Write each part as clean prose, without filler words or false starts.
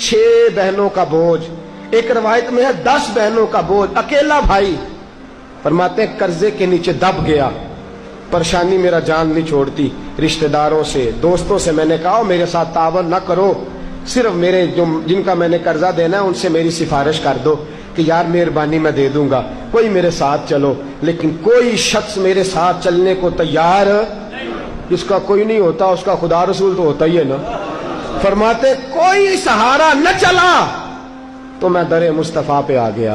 6 बहनों का बोझ, एक रवायत में है 10 बहनों का बोझ, अकेला भाई। फरमाते हैं कर्जे के नीचे दब गया, परेशानी मेरा जान नहीं छोड़ती। रिश्तेदारों से, दोस्तों से मैंने कहा मेरे साथ तावन न करो, सिर्फ मेरे जो जिनका मैंने कर्जा देना है उनसे मेरी सिफारिश कर दो कि यार मेहरबानी मैं दे दूंगा, कोई मेरे साथ चलो। लेकिन कोई शख्स मेरे साथ चलने को तैयार, जिसका कोई नहीं होता उसका खुदा रसूल तो होता ही है ना। फरमाते कोई सहारा न चला तो मैं दरे मुस्तफा पे आ गया।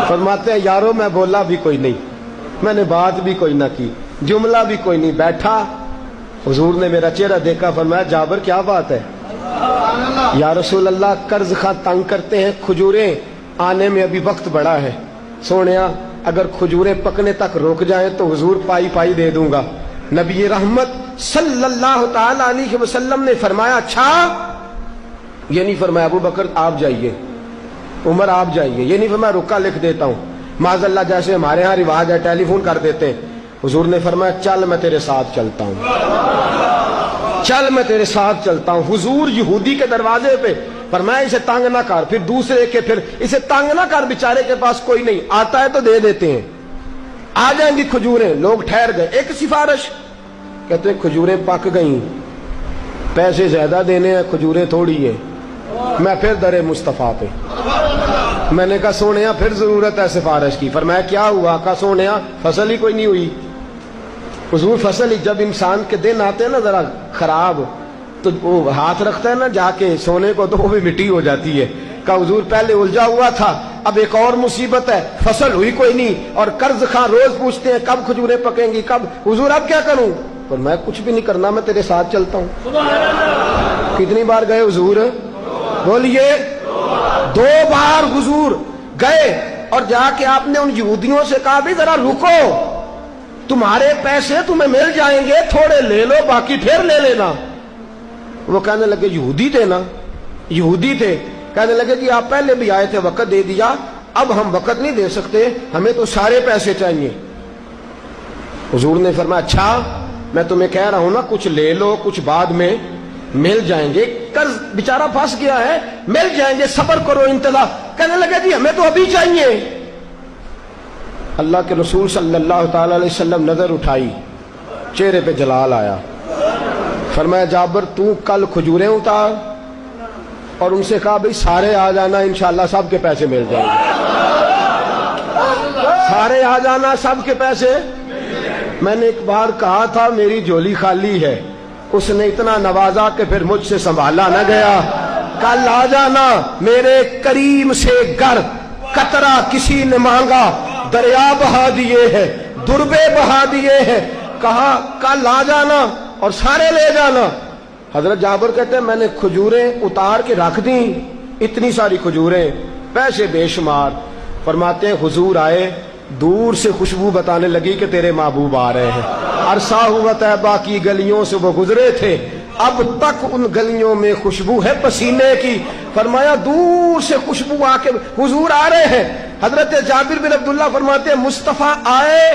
फरमाते यारो मैं बोला भी कोई नहीं, मैंने बात भी कोई ना की, जुमला भी कोई नहीं, बैठा। हुजूर ने मेरा चेहरा देखा, फरमाया जाबर क्या बात है? या रसूल अल्लाह कर्ज खा तंग करते हैं, खजूरें आने में अभी वक्त बड़ा है। सोनिया अगर खजूरें पकने तक रुक जाए तो हुजूर पाई पाई दे दूंगा। नबी रहमत सल्लल्लाहु ताला अलैहि वसल्लम ने फरमाया अच्छा, ये नहीं फरमाया अबू बकर आप जाइए, उमर आप जाइए, ये नहीं फरमाया रुका लिख देता हूं। माज़अल्लाह जैसे हमारे यहाँ रिवाज है टेलीफोन कर देते हैं। हुजूर ने फरमाया चल मैं तेरे साथ चलता हूं, चल मैं तेरे साथ चलता हूं। हुजूर यहूदी के दरवाजे पे फरमाया इसे तंग ना कर, फिर दूसरे के, फिर इसे तंग ना कर, बेचारे के पास कोई नहीं, आता है तो दे देते हैं। आ जाएंगी खजूरें, लोग ठहर गए। एक सिफारिश, कहते हैं खजूरें पक गई, पैसे ज्यादा देने हैं, खजूरें थोड़ी है। मैं फिर दरे मुस्तफा पे, मैंने कहा सोनिया फिर जरूरत है सिफारिश की। फरमाया क्या हुआ? कहा सोनिया फसल ही कोई नहीं हुई। हुजूर फसल ही, जब इंसान के दिन आते हैं ना जरा खराब, तो वो हाथ रखता है ना जाके सोने को, तो वो भी मिट्टी हो जाती है। कहा हुजूर पहले उलझा हुआ था, अब एक और मुसीबत है, फसल हुई कोई नहीं, और कर्ज खां रोज पूछते हैं कब खजूरें पकेंगी कब। हुजूर अब क्या करूं? पर मैं कुछ भी नहीं करना, मैं तेरे साथ चलता हूं। कितनी बार गए हुजूर? बोलिए 2 बार हुजूर गए, और जाके आपने उन यहूदियों से कहा भी जरा रुको, तुम्हारे पैसे तुम्हें मिल जाएंगे, थोड़े ले लो बाकी फिर ले लेना। वो कहने लगे यहूदी थे ना, यहूदी थे, कहने लगे कि आप पहले भी आए थे, वक़्त दे दिया, अब हम वक़्त नहीं दे सकते, हमें तो सारे पैसे चाहिए। हुजूर ने फरमाया अच्छा मैं तुम्हें कह रहा हूं ना, कुछ ले लो, कुछ बाद में मिल जाएंगे, कर्ज बेचारा फंस गया है, मिल जाएंगे, सब्र करो, इंतजार। कहने लगे जी हमें तो अभी चाहिए। अल्लाह के रसूल सल्लल्लाहु ताला अलैहि वसल्लम नजर उठाई, चेहरे पे जलाल आया। फरमाया जाबर तू कल खजूरें उतार, और उनसे कहा भाई सारे आ जाना, इंशाल्लाह सबके पैसे मिल जाएंगे, सारे आ जाना सबके पैसे। मैंने एक बार कहा था मेरी झोली खाली है, उसने इतना नवाजा कि फिर मुझसे संभाला न गया। कल आ जाना मेरे करीम से घर, कतरा किसी ने मांगा, दरिया बहा दिए हैं, दुर्बे बहा दिए हैं। कहा कल आ जाना और सारे ले जाना। हजरत जाबर कहते हैं मैंने खजूरें उतार के रख दी, इतनी सारी खजूरें, पैसे बेशुमार। फरमाते हैं हुजूर आए, दूर से खुशबू बताने लगी कि तेरे महबूब आ रहे हैं। अरसा हुआ तैबा की गलियों से वो गुजरे थे, अब तक उन गलियों में खुशबू है पसीने की। फरमाया दूर से खुशबू आके हुजूर आ रहे हैं। हजरत जाबिर बिन अब्दुल्ला फरमाते हैं मुस्तफा आए,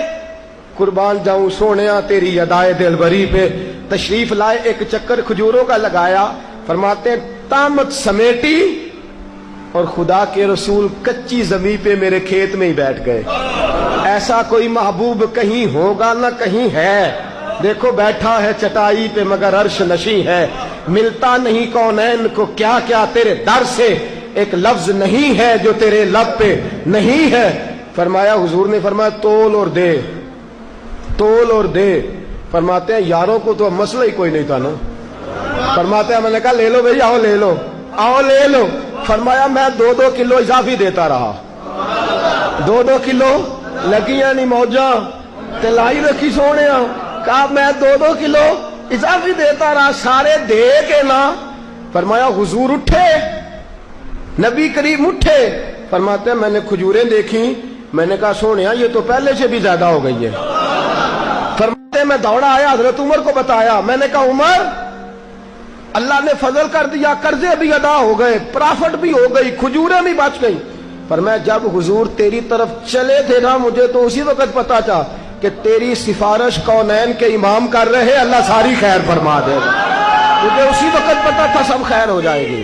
कुर्बान जाऊं सोनिया तेरी अदाए दिलबरी पे। तशरीफ लाए, एक चक्कर खजूरों का लगाया। फरमाते हैं तामत समेटी, और खुदा के रसूल कच्ची जमीन पे मेरे खेत में ही बैठ गए। ऐसा कोई महबूब कहीं होगा ना कहीं है। देखो बैठा है चटाई पे मगर अर्श नशी है, मिलता नहीं कौनैन को क्या क्या तेरे दर से, एक लफ्ज नहीं है जो तेरे लब पे नहीं है। फरमाया हुजूर ने फरमाया तोल और दे, तोल और दे। फरमाते हैं यारों को तो मसला ही कोई नहीं था ना। फरमाते हैं मैंने कहा ले लो भाई, आओ ले लो, आओ ले लो। फरमाया मैं 2-2 किलो इजाफी देता रहा, 2-2 किलो लगियां नहीं मौजा तिलाई रखी सोने। कहा मैं 2-2 किलो इजाफी देता रहा, सारे दे के ना। फरमाया हुजूर उठे, नबी करीम उठे। फरमाते हैं मैंने खजूरें देखी, मैंने कहा सोनिया ये तो पहले से भी ज्यादा हो गई है। फरमाते मैं दौड़ा आया, हजरत उमर को बताया। मैंने कहा उमर अल्लाह ने फजल कर दिया, कर्जे भी अदा हो गए, प्रॉफिट भी हो गई, खजूरें भी बच गई। पर मैं जब हुजूर तेरी तरफ चले थे ना, मुझे तो उसी वक्त पता था कि तेरी सिफारिश कौनैन के इमाम कर रहे, अल्लाह सारी खैर फरमा देगा। मुझे उसी वक्त पता था सब खैर हो जाएगी।